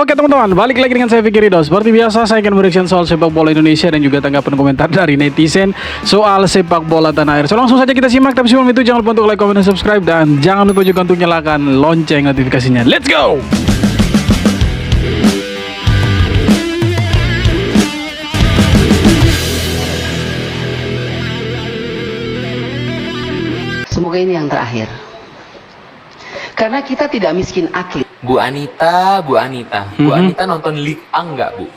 Oke teman-teman, balik lagi dengan saya Fikri Ridho. Seperti biasa saya akan bereaction soal sepak bola Indonesia dan juga tanggapan komentar dari netizen soal sepak bola tanah air. So langsung saja kita simak, tapi sebelum itu jangan lupa untuk like, comment, dan subscribe, dan jangan lupa juga untuk nyalakan lonceng notifikasinya. Let's go! Semoga ini yang terakhir. Karena kita tidak miskin akil. Bu Anita nonton League A nggak, Bu?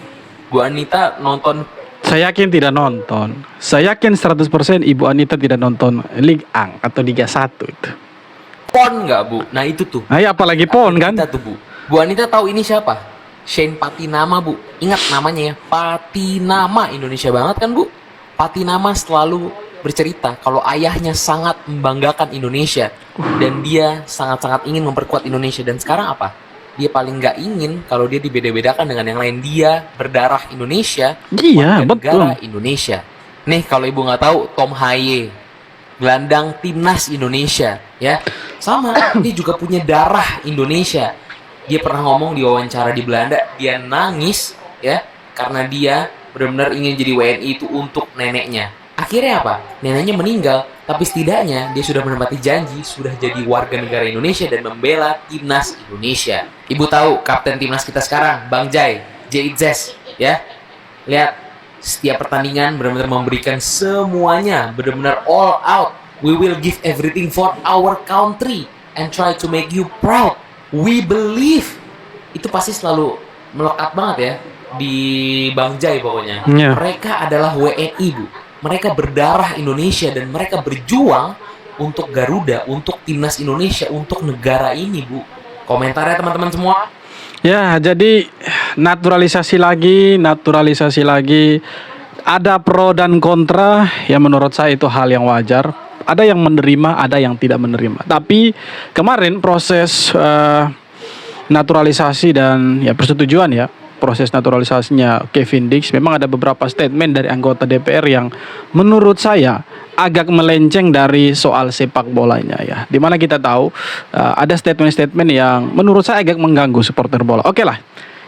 Bu Anita nonton. Saya yakin tidak nonton. Saya yakin 100% Ibu Anita tidak nonton Liga A atau Liga 1 itu. PON nggak, Bu? Nah itu tuh. Nah ya apalagi PON kan? Kita tuh, Bu. Bu Anita tahu ini siapa? Shane Patinama, Bu. Ingat namanya ya, Patinama. Indonesia banget kan, Bu? Patinama selalu bercerita kalau ayahnya sangat membanggakan Indonesia dan dia sangat-sangat ingin memperkuat Indonesia. Dan sekarang apa? Dia paling nggak ingin kalau dia dibeda-bedakan dengan yang lain. Dia berdarah Indonesia, Iya, betul. negara Indonesia. Nih kalau ibu nggak tahu, Tom Haye, gelandang timnas Indonesia, ya sama. Dia juga punya darah Indonesia. Dia pernah ngomong di wawancara di Belanda, dia nangis ya karena dia benar-benar ingin jadi WNI itu untuk neneknya. Akhirnya apa? Neneknya meninggal, tapi setidaknya dia sudah menepati janji, sudah jadi warga negara Indonesia dan membela timnas Indonesia. Ibu tahu kapten timnas kita sekarang, Bang Jai, Jaitzes, ya. Lihat, setiap pertandingan benar-benar memberikan semuanya, benar-benar all out. We will give everything for our country and try to make you proud. We believe. Itu pasti selalu melekat banget ya di Bang Jai pokoknya. Yeah. Mereka adalah WNI, Bu. Mereka berdarah Indonesia dan mereka berjuang untuk Garuda, untuk timnas Indonesia, untuk negara ini, Bu. Komentarnya teman-teman semua. Ya, jadi naturalisasi lagi. Ada pro dan kontra, ya menurut saya itu hal yang wajar. Ada yang menerima, ada yang tidak menerima. Tapi kemarin proses naturalisasi dan ya persetujuan ya, proses naturalisasinya Kevin Dix, memang ada beberapa statement dari anggota DPR yang menurut saya agak melenceng dari soal sepak bolanya ya. Dimana kita tahu ada statement-statement yang menurut saya agak mengganggu supporter bola. Oke lah,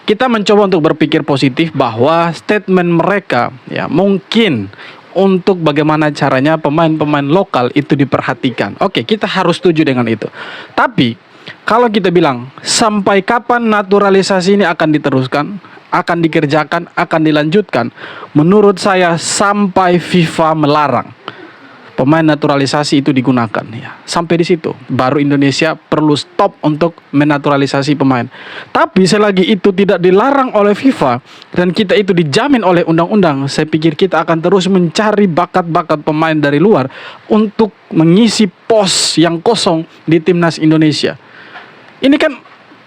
kita mencoba untuk berpikir positif bahwa statement mereka ya mungkin untuk bagaimana caranya pemain-pemain lokal itu diperhatikan. Oke, kita harus setuju dengan itu. Tapi kalau kita bilang sampai kapan naturalisasi ini akan diteruskan, akan dikerjakan, akan dilanjutkan, menurut saya sampai FIFA melarang pemain naturalisasi itu digunakan ya. Sampai di situ baru Indonesia perlu stop untuk menaturalisasi pemain. Tapi selagi itu tidak dilarang oleh FIFA dan kita itu dijamin oleh undang-undang, saya pikir kita akan terus mencari bakat-bakat pemain dari luar untuk mengisi pos yang kosong di timnas Indonesia. Ini kan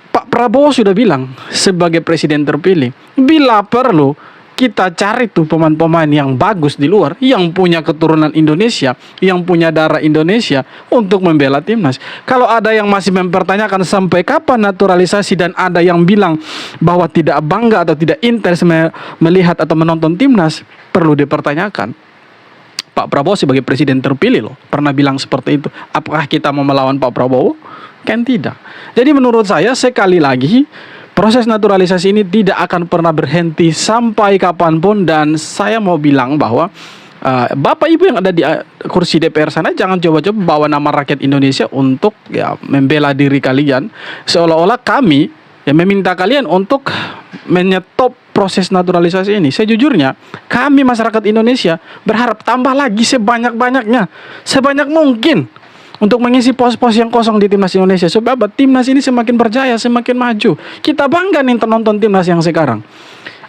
Pak Prabowo sudah bilang sebagai presiden terpilih, bila perlu kita cari tuh pemain-pemain yang bagus di luar, yang punya keturunan Indonesia, yang punya darah Indonesia untuk membela timnas. Kalau ada yang masih mempertanyakan sampai kapan naturalisasi dan ada yang bilang bahwa tidak bangga atau tidak intens melihat atau menonton timnas, perlu dipertanyakan. Pak Prabowo sebagai presiden terpilih loh pernah bilang seperti itu. Apakah kita mau melawan Pak Prabowo? Kan tidak. Jadi menurut saya sekali lagi proses naturalisasi ini tidak akan pernah berhenti sampai kapanpun. Dan saya mau bilang bahwa Bapak Ibu yang ada di kursi DPR sana jangan coba-coba bawa nama rakyat Indonesia untuk ya membela diri kalian, seolah-olah kami ya meminta kalian untuk menyetop proses naturalisasi ini. Sejujurnya kami masyarakat Indonesia berharap tambah lagi sebanyak-banyaknya, sebanyak mungkin untuk mengisi pos-pos yang kosong di timnas Indonesia. Supaya timnas ini semakin berjaya, semakin maju. Kita bangga nih nonton timnas yang sekarang.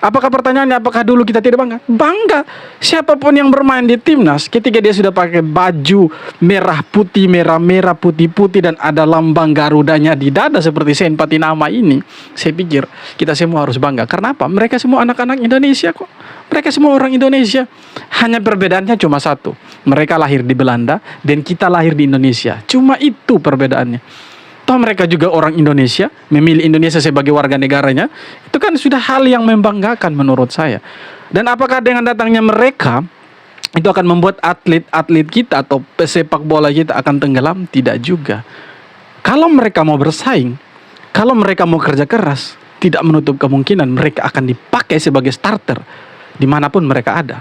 Apakah pertanyaannya, apakah dulu kita tidak bangga? Bangga. Siapapun yang bermain di timnas, ketika dia sudah pakai baju merah putih, merah putih dan ada lambang Garudanya di dada seperti Shane Patinama ini, saya pikir kita semua harus bangga. Karena apa? Mereka semua anak-anak Indonesia kok. Mereka semua orang Indonesia. Hanya perbedaannya cuma satu. Mereka lahir di Belanda dan kita lahir di Indonesia. Cuma itu perbedaannya. Toh mereka juga orang Indonesia, memilih Indonesia sebagai warga negaranya. Itu kan sudah hal yang membanggakan menurut saya. Dan apakah dengan datangnya mereka itu akan membuat atlet-atlet kita atau pesepak bola kita akan tenggelam? Tidak juga. Kalau mereka mau bersaing, kalau mereka mau kerja keras, tidak menutup kemungkinan mereka akan dipakai sebagai starter dimanapun mereka ada.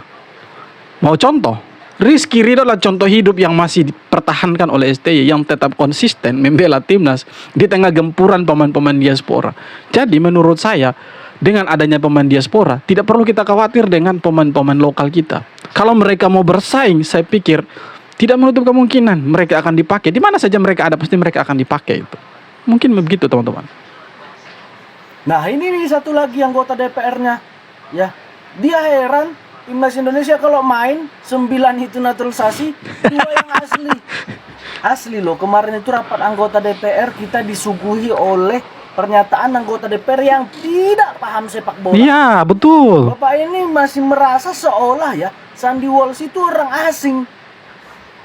Mau contoh, Rizky Ridho adalah contoh hidup yang masih dipertahankan oleh STY, yang tetap konsisten membela timnas di tengah gempuran pemain-pemain diaspora. Jadi menurut saya, dengan adanya pemain diaspora, tidak perlu kita khawatir dengan pemain-pemain lokal kita. Kalau mereka mau bersaing, saya pikir tidak menutup kemungkinan mereka akan dipakai. Di mana saja mereka ada, pasti mereka akan dipakai itu. Mungkin begitu teman-teman. Nah ini nih satu lagi anggota DPR-nya, ya, dia heran timnas Indonesia kalau main 9 itu naturalisasi, 2 yang asli loh. Kemarin itu rapat anggota DPR, kita disuguhi oleh pernyataan anggota DPR yang tidak paham sepak bola. Iya, betul. Bapak ini masih merasa seolah ya Sandy Walsh itu orang asing.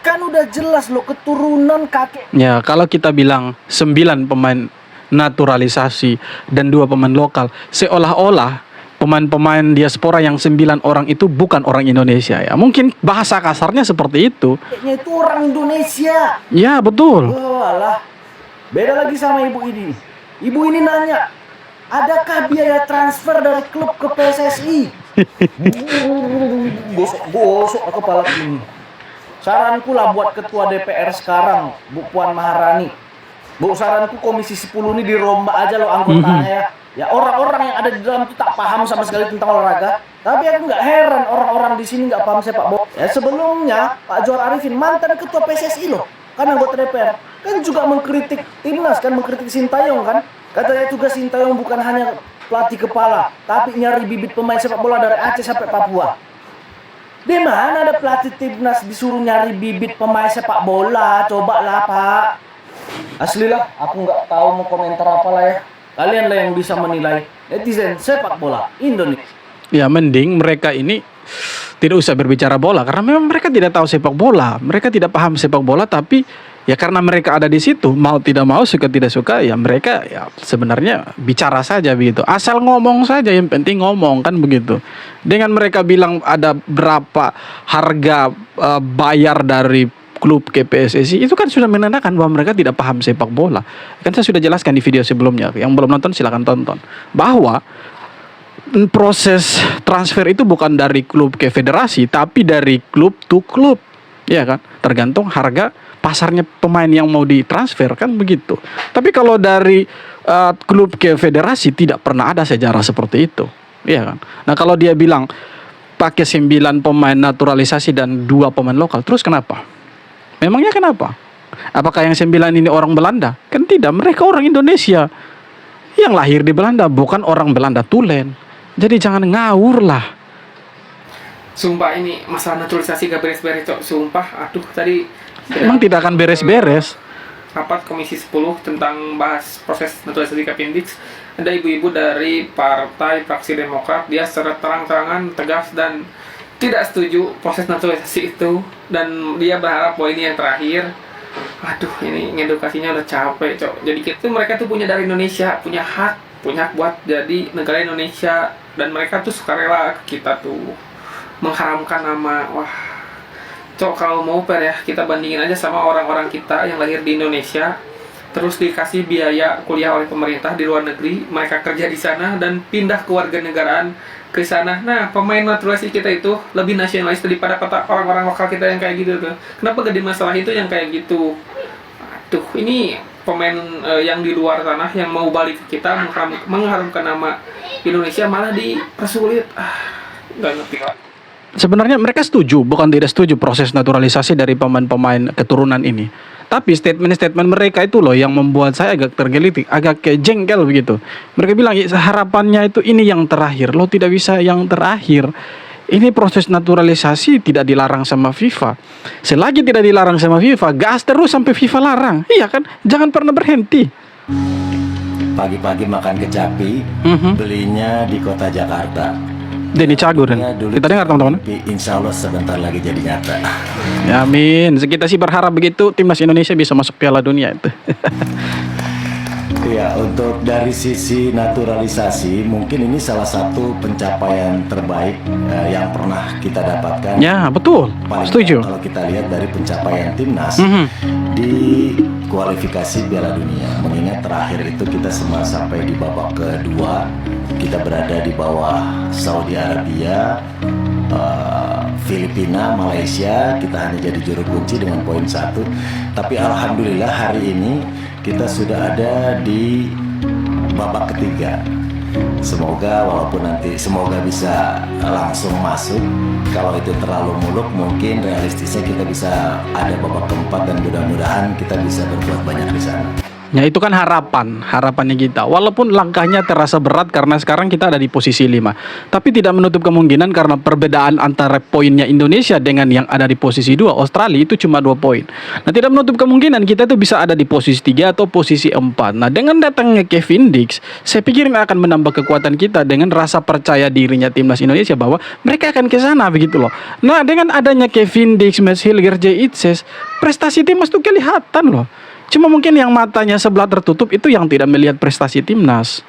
Kan udah jelas loh keturunan kakek. Ya, kalau kita bilang 9 pemain naturalisasi dan 2 pemain lokal, seolah-olah pemain-pemain diaspora yang 9 orang itu bukan orang Indonesia ya. Mungkin bahasa kasarnya seperti itu. Kayaknya itu orang Indonesia. Ya, betul. Oh, alah. Beda lagi sama ibu ini. Ibu ini nanya, adakah biaya transfer dari klub ke PSSI? Gosok kepala ini. Saranku lah buat ketua DPR sekarang, Bu Puan Maharani. Bu, saranku komisi 10 ini dirombak aja loh anggotanya ya. Ya orang-orang yang ada di dalam itu tak paham sama sekali tentang olahraga. Tapi aku nggak heran orang-orang di sini nggak paham sepak bola. Ya sebelumnya Pak Johar Arifin mantan ketua PSSI loh, kan anggota DPR, kan juga mengkritik timnas, kan mengkritik Sintayong kan. Katanya tugas Sintayong bukan hanya pelatih kepala, tapi nyari bibit pemain sepak bola dari Aceh sampai Papua. Di mana ada pelatih timnas disuruh nyari bibit pemain sepak bola? Cobalah Pak. Asli lah, aku nggak tahu mau komentar apa lah ya. Kalian lah yang bisa menilai netizen sepak bola Indonesia. Ya, mending mereka ini tidak usah berbicara bola karena memang mereka tidak tahu sepak bola, mereka tidak paham sepak bola, tapi ya karena mereka ada di situ, mau tidak mau, suka tidak suka, ya mereka ya sebenarnya bicara saja begitu. Asal ngomong saja, yang penting ngomong kan begitu. Dengan mereka bilang ada berapa harga bayar dari klub ke PSSI, itu kan sudah menandakan bahwa mereka tidak paham sepak bola. Kan saya sudah jelaskan di video sebelumnya. Yang belum nonton silakan tonton. Bahwa proses transfer itu bukan dari klub ke federasi, tapi dari klub to klub. Ya kan? Tergantung harga pasarnya pemain yang mau ditransfer kan begitu. Tapi kalau dari klub ke federasi tidak pernah ada sejarah seperti itu. Iya kan? Nah, kalau dia bilang pakai 9 pemain naturalisasi dan 2 pemain lokal, terus kenapa? Memangnya kenapa? Apakah yang 9 ini orang Belanda? Kan tidak, mereka orang Indonesia yang lahir di Belanda, bukan orang Belanda tulen. Jadi jangan ngawur lah. Sumpah ini masalah naturalisasi gak beres-beres, Cok. Sumpah, aduh tadi Emang tidak akan beres-beres. rapat Komisi 10 tentang bahas proses naturalisasi Kapindix. Ada ibu-ibu dari partai fraksi Demokrat, dia secara terang-terangan tegas dan tidak setuju proses naturalisasi itu, dan dia berharap bahwa ini yang terakhir. Aduh, ini ngedukasinya udah capek, Cok. Jadi itu mereka tuh punya dari Indonesia, punya hak buat jadi negara Indonesia, dan mereka tuh sukarela kita tuh mengharamkan nama. Wah, Cok, kalau mau fair ya, kita bandingin aja sama orang-orang kita yang lahir di Indonesia, terus dikasih biaya kuliah oleh pemerintah di luar negeri, mereka kerja di sana dan pindah ke warga negaraan ke sana. Nah, pemain naturalisasi kita itu lebih nasionalis daripada orang-orang lokal kita yang kayak gitu tuh. Kenapa gak masalah itu yang kayak gitu? Aduh, ini pemain yang di luar sana yang mau balik ke kita mengharumkan nama Indonesia malah dipersulit. Gak ngerti lah. Sebenarnya mereka setuju, bukan tidak setuju proses naturalisasi dari pemain-pemain keturunan ini. Tapi statement-statement mereka itu loh yang membuat saya agak tergelitik, agak kayak jengkel begitu. Mereka bilang harapannya itu ini yang terakhir, lo tidak bisa yang terakhir. Ini proses naturalisasi tidak dilarang sama FIFA. Selagi tidak dilarang sama FIFA, gas terus sampai FIFA larang. Iya kan? Jangan pernah berhenti. Pagi-pagi makan kecapi, belinya di kota Jakarta. Denny Caguren. Kita dengar teman-teman. Insya Allah sebentar lagi jadi nyata. Ya, amin. Kita sih berharap begitu timnas Indonesia bisa masuk Piala Dunia itu. Ya, untuk dari sisi naturalisasi, mungkin ini salah satu pencapaian terbaik yang pernah kita dapatkan. Ya, betul. Paling Setuju. kalau kita lihat dari pencapaian timnas di kualifikasi Piala Dunia, mengingat terakhir itu kita semua sampai di babak kedua, kita berada di bawah Saudi Arabia, Filipina, Malaysia, kita hanya jadi juru kunci dengan poin 1. Tapi alhamdulillah hari ini kita sudah ada di babak ketiga. Semoga bisa langsung masuk. Kalau itu terlalu muluk, mungkin realistisnya kita bisa ada babak keempat dan mudah-mudahan kita bisa berbuat banyak di sana. Ya itu kan harapannya kita. Walaupun langkahnya terasa berat karena sekarang kita ada di posisi 5. Tapi tidak menutup kemungkinan karena perbedaan antara poinnya Indonesia dengan yang ada di posisi 2, Australia itu cuma 2 poin. Nah tidak menutup kemungkinan kita itu bisa ada di posisi 3 atau posisi 4. Nah dengan datangnya Kevin Dix, saya pikir ini akan menambah kekuatan kita dengan rasa percaya dirinya timnas Indonesia bahwa mereka akan ke sana begitu loh. Nah dengan adanya Kevin Dix, Mads Hilger, Jay Itzes, prestasi timnas itu kelihatan loh. Cuma mungkin yang matanya sebelah tertutup itu yang tidak melihat prestasi timnas.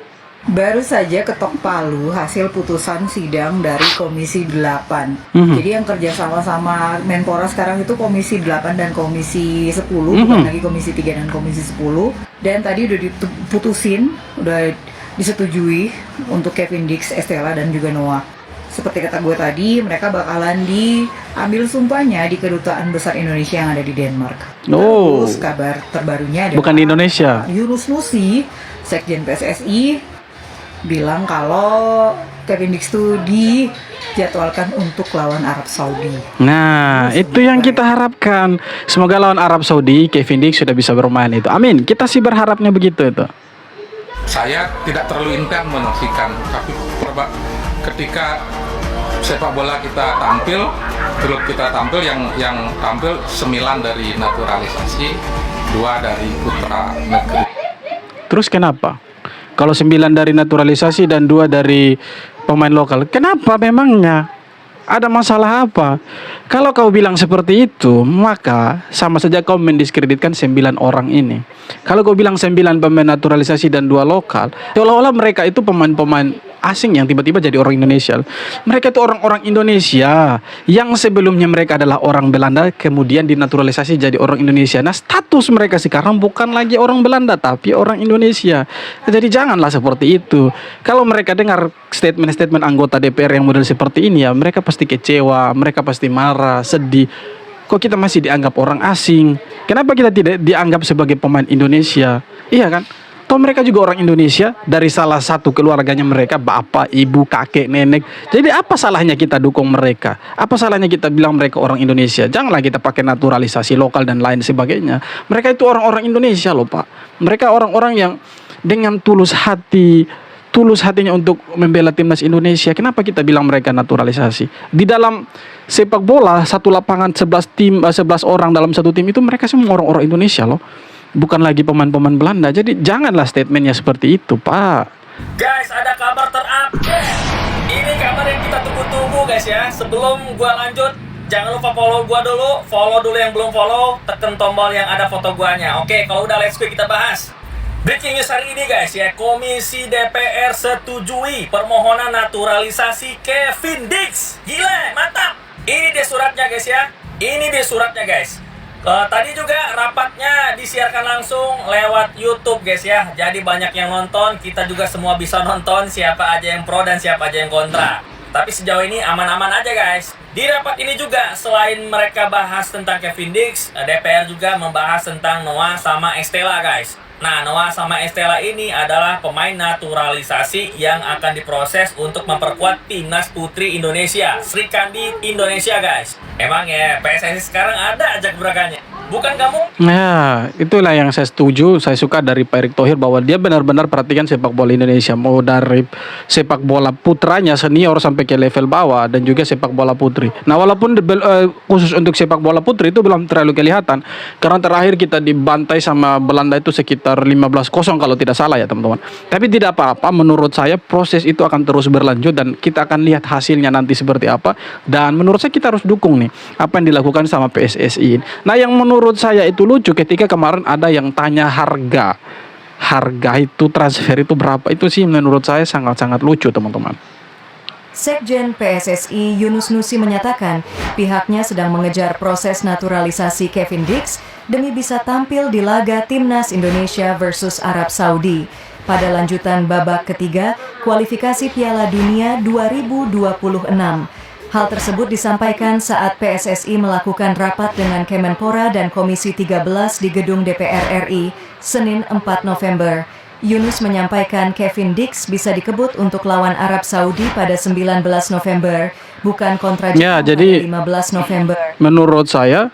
Baru saja ketok palu hasil putusan sidang dari Komisi 8. Jadi yang kerja sama Menpora sekarang itu Komisi 8 dan Komisi 10, bukan lagi Komisi 3 dan Komisi 10. Dan tadi udah diputusin, udah disetujui untuk Kevin Dix, Estella dan juga Noah. Seperti kata gue tadi, mereka bakalan diambil sumpahnya di Kedutaan Besar Indonesia yang ada di Denmark. Oh. Terus kabar terbarunya adalah Bukan di Indonesia. Yunus Nusi, Sekjen PSSI, bilang kalau Kevin Dix itu dijadwalkan untuk lawan Arab Saudi. Nah, itu yang kita harapkan. Semoga lawan Arab Saudi, Kevin Dix sudah bisa bermain itu. Amin. Kita sih berharapnya begitu itu. Saya tidak terlalu intens menyaksikan, tapi ketika sepak bola kita tampil, klub kita tampil, yang tampil 9 dari naturalisasi, 2 dari putra negeri. Terus kenapa? Kalau 9 dari naturalisasi dan 2 dari pemain lokal, kenapa memangnya? Ada masalah apa? Kalau kau bilang seperti itu, maka sama saja kau mendiskreditkan 9 orang ini. Kalau kau bilang 9 pemain naturalisasi dan 2 lokal, seolah-olah mereka itu pemain-pemain asing yang tiba-tiba jadi orang Indonesia. Mereka itu orang-orang Indonesia yang sebelumnya mereka adalah orang Belanda, kemudian dinaturalisasi jadi orang Indonesia. Nah, status mereka sekarang bukan lagi orang Belanda, tapi orang Indonesia. Jadi janganlah seperti itu. Kalau mereka dengar statement-statement anggota DPR yang model seperti ini, ya mereka pasti kecewa, mereka pasti marah, sedih. Kok kita masih dianggap orang asing? Kenapa kita tidak dianggap sebagai pemain Indonesia? Iya kan? Toh mereka juga orang Indonesia dari salah satu keluarganya mereka, bapak, ibu, kakek, nenek. Jadi apa salahnya kita dukung mereka? Apa salahnya kita bilang mereka orang Indonesia? Janganlah kita pakai naturalisasi lokal dan lain sebagainya. Mereka itu orang-orang Indonesia loh Pak. Mereka orang-orang yang dengan tulus hatinya untuk membela timnas Indonesia. Kenapa kita bilang mereka naturalisasi? Di dalam sepak bola, satu lapangan 11 orang dalam satu tim itu mereka semua orang-orang Indonesia loh. Bukan lagi pemain-pemain Belanda. Jadi janganlah statementnya seperti itu, Pak. Guys, ada kabar terupdate. Ini kabar yang kita tunggu-tunggu guys ya. Sebelum gua lanjut, jangan lupa follow gua dulu. Follow dulu yang belum follow, tekan tombol yang ada foto guanya. Oke, kalau udah let's go kita bahas. Breaking news hari ini guys ya, Komisi DPR setujui permohonan naturalisasi Kevin Dix. Gila, mantap. Ini dia suratnya guys ya. Ini dia suratnya guys. Tadi juga rapatnya disiarkan langsung lewat YouTube guys ya. Jadi banyak yang nonton, kita juga semua bisa nonton siapa aja yang pro dan siapa aja yang kontra. Tapi sejauh ini aman-aman aja guys. Di rapat ini juga selain mereka bahas tentang Kevin Dix, DPR juga membahas tentang Noah sama Estella guys. Nah, Noah sama Estella ini adalah pemain naturalisasi yang akan diproses untuk memperkuat timnas putri Indonesia, Sri Kandi Indonesia guys. Emang ya PSSI sekarang ada aja gebrakannya. Bukan kamu? Nah, itulah yang saya setuju. Saya suka dari Pak Erick Thohir bahwa dia benar-benar perhatikan sepak bola Indonesia. Mau dari sepak bola putranya senior sampai ke level bawah dan juga sepak bola putri. Nah, walaupun khusus untuk sepak bola putri itu belum terlalu kelihatan. Karena terakhir kita dibantai sama Belanda itu sekitar 15-0 kalau tidak salah ya teman-teman. Tapi tidak apa-apa, menurut saya proses itu akan terus berlanjut dan kita akan lihat hasilnya nanti seperti apa. Dan menurut saya kita harus dukung nih apa yang dilakukan sama PSSI. Nah, yang menurut saya itu lucu ketika kemarin ada yang tanya harga harga itu transfer itu berapa, itu sih menurut saya sangat-sangat lucu teman-teman. Sekjen PSSI Yunus Nusi menyatakan pihaknya sedang mengejar proses naturalisasi Kevin Dix demi bisa tampil di laga Timnas Indonesia versus Arab Saudi pada lanjutan babak ketiga kualifikasi Piala Dunia 2026. Hal tersebut disampaikan saat PSSI melakukan rapat dengan Kemenpora dan Komisi 13 di gedung DPR RI, Senin 4 November. Yunus menyampaikan Kevin Dix bisa dikebut untuk lawan Arab Saudi pada 19 November, bukan kontra Jepang jadi, pada 15 November. Menurut saya,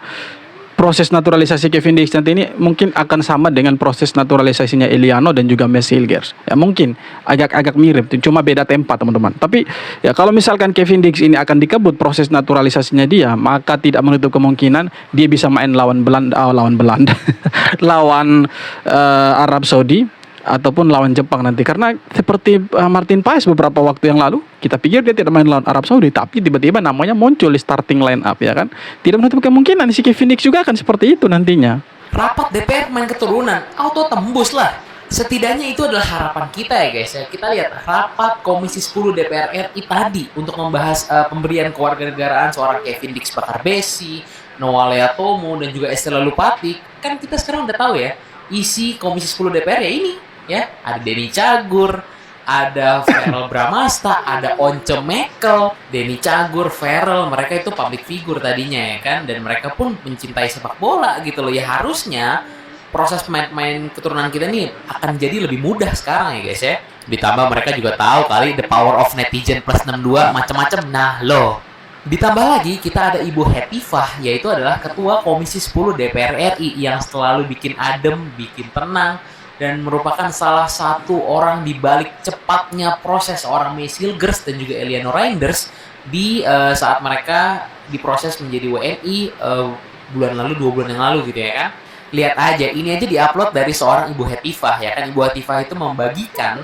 proses naturalisasi Kevin Dix nanti ini mungkin akan sama dengan proses naturalisasinya Eliano dan juga Messi Hilgers. Ya mungkin agak-agak mirip, cuma beda tempat teman-teman. Tapi ya kalau misalkan Kevin Dix ini akan dikebut proses naturalisasinya dia, maka tidak menutup kemungkinan dia bisa main lawan lawan Arab Saudi ataupun lawan Jepang nanti, karena seperti Martin Paes beberapa waktu yang lalu kita pikir dia tidak main lawan Arab Saudi, tapi tiba-tiba namanya muncul di starting line up, ya kan. Tidak menutup kemungkinan si Kevin Dix juga akan seperti itu nantinya. Rapat DPR main keturunan, auto tembus lah. Setidaknya itu adalah harapan kita ya guys ya. Kita lihat rapat Komisi 10 DPR RI tadi untuk membahas pemberian kewarganegaraan seorang Kevin Dix Bakarbesi, Noah Leatomo dan juga Estela Lupati. Kan kita sekarang udah tahu ya, isi Komisi 10 DPR ya ini ya, ada Denny Cagur, ada Ferrell Bramasta, ada Once Mekel. Denny Cagur, Ferrell, mereka itu public figure tadinya ya kan, dan mereka pun mencintai sepak bola gitu loh. Ya harusnya proses pemain-pemain keturunan kita nih akan jadi lebih mudah sekarang ya guys ya. Ditambah mereka juga tahu kali the power of netizen plus 62 macam-macam. Nah loh, ditambah lagi kita ada Ibu Hetifah, yaitu adalah Ketua Komisi 10 DPR RI yang selalu bikin adem, bikin tenang, dan merupakan salah satu orang di balik cepatnya proses seorang Messi Hilgers dan juga Eliano Reinders di saat mereka diproses menjadi WNI bulan lalu, 2 bulan yang lalu gitu ya kan. Lihat aja, ini aja diupload dari seorang Ibu Hetifah ya kan. Ibu Hetifah itu membagikan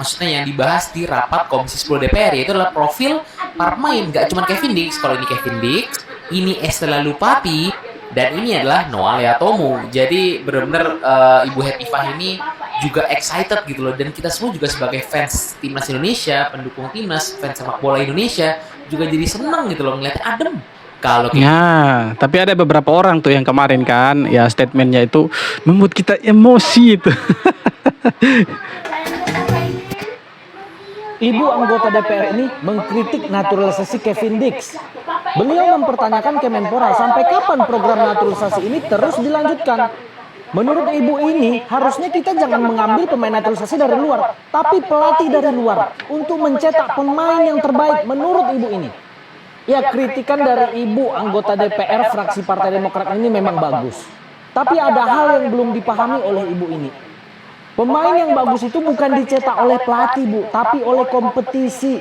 maksudnya yang dibahas di rapat Komisi 10 DPR, yaitu adalah profil para pemain. Gak cuma Kevin Dix, kalau ini Kevin Dix, ini Estela Lupati, dan ini adalah Noah Leatomo. Jadi benar-benar Ibu Hetifah ini juga excited gitu loh. Dan kita semua juga sebagai fans Timnas Indonesia, pendukung Timnas, fans sepak bola Indonesia, juga jadi senang gitu loh ngeliat adem. Kalau ya, tapi ada beberapa orang tuh yang kemarin kan, ya statementnya itu membuat kita emosi itu. Ibu anggota DPR ini mengkritik naturalisasi Kevin Dix. Beliau mempertanyakan Kemenpora sampai kapan program naturalisasi ini terus dilanjutkan. Menurut ibu ini, harusnya kita jangan mengambil pemain naturalisasi dari luar, tapi pelatih dari luar untuk mencetak pemain yang terbaik menurut ibu ini. Ya, kritikan dari ibu anggota DPR fraksi Partai Demokrat ini memang bagus. Tapi ada hal yang belum dipahami oleh ibu ini. Pemain yang bagus itu bukan dicetak oleh pelatih, Bu, tapi oleh kompetisi.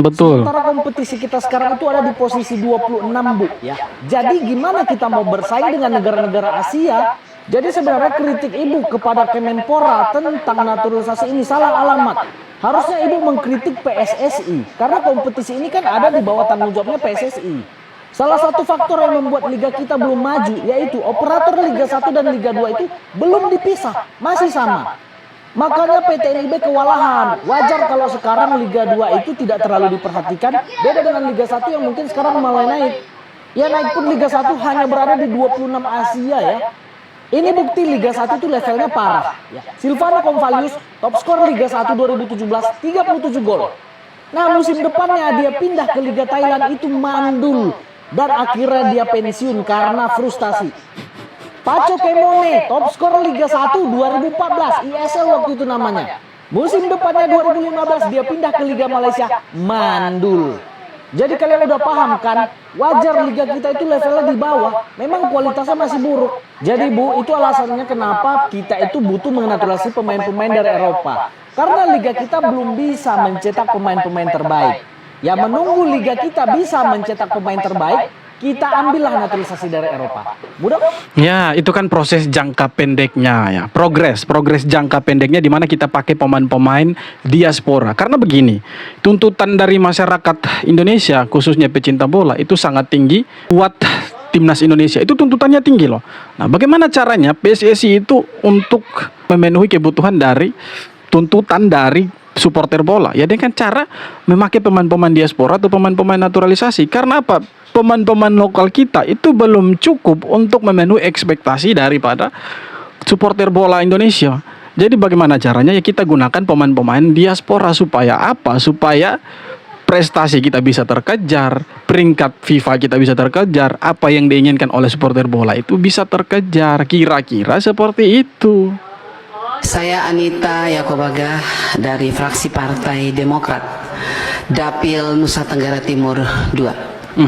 Betul. Sementara kompetisi kita sekarang itu ada di posisi 26, Bu, ya. Jadi gimana kita mau bersaing dengan negara-negara Asia? Jadi sebenarnya kritik Ibu kepada Kemenpora tentang naturalisasi ini salah alamat. Harusnya Ibu mengkritik PSSI, karena kompetisi ini kan ada di bawah tanggung jawabnya PSSI. Salah satu faktor yang membuat Liga kita belum maju, yaitu operator Liga 1 dan Liga 2 itu belum dipisah, masih sama. Makanya PT LIB kewalahan. Wajar kalau sekarang Liga 2 itu tidak terlalu diperhatikan, beda dengan Liga 1 yang mungkin sekarang mulai naik. Ya naik pun Liga 1 hanya berada di 26 Asia ya. Ini bukti Liga 1 itu levelnya parah. Ya. Silvano Convalius, top skor Liga 1 2017, 37 gol. Nah musim depannya dia pindah ke Liga Thailand itu mandul. Dan akhirnya dia pensiun karena frustasi. Paco Kemone, top skor Liga 1 2014, ISL waktu itu namanya. Musim depannya 2015 dia pindah ke Liga Malaysia, mandul. Jadi kalian udah paham kan, wajar Liga kita itu levelnya di bawah, memang kualitasnya masih buruk. Jadi Bu, itu alasannya kenapa kita itu butuh menaturalisasi pemain-pemain dari Eropa. Karena Liga kita belum bisa mencetak pemain-pemain terbaik. Ya menunggu Liga kita bisa mencetak pemain terbaik, kita ambillah naturalisasi dari Eropa. Mudah? Ya, itu kan proses jangka pendeknya ya. Progres jangka pendeknya di mana kita pakai pemain-pemain diaspora. Karena begini, tuntutan dari masyarakat Indonesia khususnya pecinta bola itu sangat tinggi buat timnas Indonesia itu tuntutannya tinggi loh. Nah, bagaimana caranya PSSI itu untuk memenuhi kebutuhan dari tuntutan dari supporter bola? Ya dengan cara memakai pemain-pemain diaspora atau pemain-pemain naturalisasi. Karena apa? Pemain-pemain lokal kita itu belum cukup untuk memenuhi ekspektasi daripada supporter bola Indonesia. Jadi bagaimana caranya? Ya kita gunakan pemain-pemain diaspora supaya apa? Supaya prestasi kita bisa terkejar, peringkat FIFA kita bisa terkejar, apa yang diinginkan oleh supporter bola itu bisa terkejar, kira-kira seperti itu. Saya Anita Yakobaga dari fraksi Partai Demokrat, Dapil Nusa Tenggara Timur 2.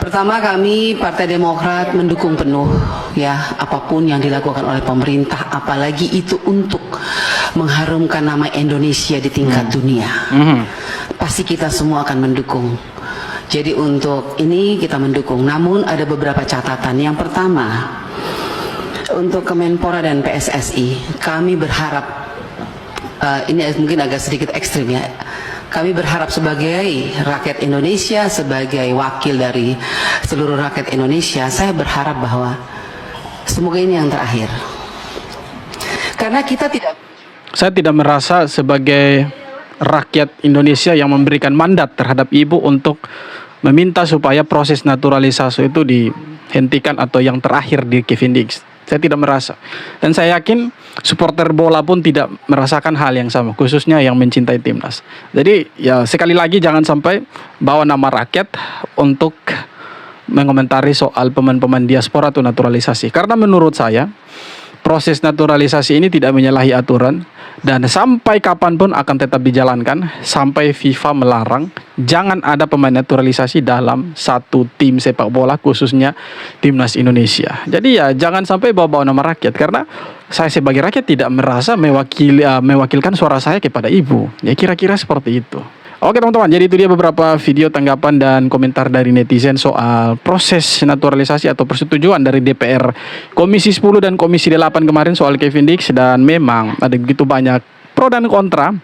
Pertama, kami Partai Demokrat mendukung penuh ya apapun yang dilakukan oleh pemerintah, apalagi itu untuk mengharumkan nama Indonesia di tingkat dunia. Pasti kita semua akan mendukung. Jadi untuk ini kita mendukung. Namun ada beberapa catatan. Yang pertama, untuk Kemenpora dan PSSI, kami berharap ini mungkin agak sedikit ekstrim ya. Kami berharap sebagai rakyat Indonesia, sebagai wakil dari seluruh rakyat Indonesia, saya berharap bahwa semoga ini yang terakhir. Karena saya tidak merasa sebagai rakyat Indonesia yang memberikan mandat terhadap ibu untuk meminta supaya proses naturalisasi itu dihentikan atau yang terakhir di Kevin Diggs. Saya tidak merasa. Dan saya yakin supporter bola pun tidak merasakan hal yang sama, khususnya yang mencintai timnas. Jadi ya sekali lagi jangan sampai bawa nama rakyat untuk mengomentari soal pemain-pemain diaspora atau naturalisasi. Karena menurut saya proses naturalisasi ini tidak menyalahi aturan dan sampai kapanpun akan tetap dijalankan sampai FIFA melarang jangan ada pemain naturalisasi dalam satu tim sepak bola, khususnya timnas Indonesia. Jadi ya jangan sampai bawa-bawa nama rakyat, karena saya sebagai rakyat tidak merasa mewakilkan suara saya kepada ibu. Ya kira-kira seperti itu. Oke teman-teman, jadi itu dia beberapa video tanggapan dan komentar dari netizen soal proses naturalisasi atau persetujuan dari DPR Komisi 10 dan Komisi 8 kemarin soal Kevin Diggs. Dan memang ada begitu banyak pro dan kontra.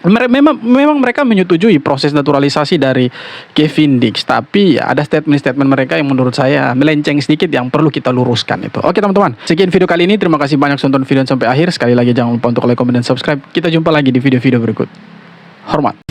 Memang mereka menyetujui proses naturalisasi dari Kevin Diggs, tapi ya ada statement-statement mereka yang menurut saya melenceng sedikit yang perlu kita luruskan itu. Oke teman-teman, sekian video kali ini. Terima kasih banyak sudah nonton video sampai akhir. Sekali lagi jangan lupa untuk like, komen, dan subscribe. Kita jumpa lagi di video-video berikut. Hormat.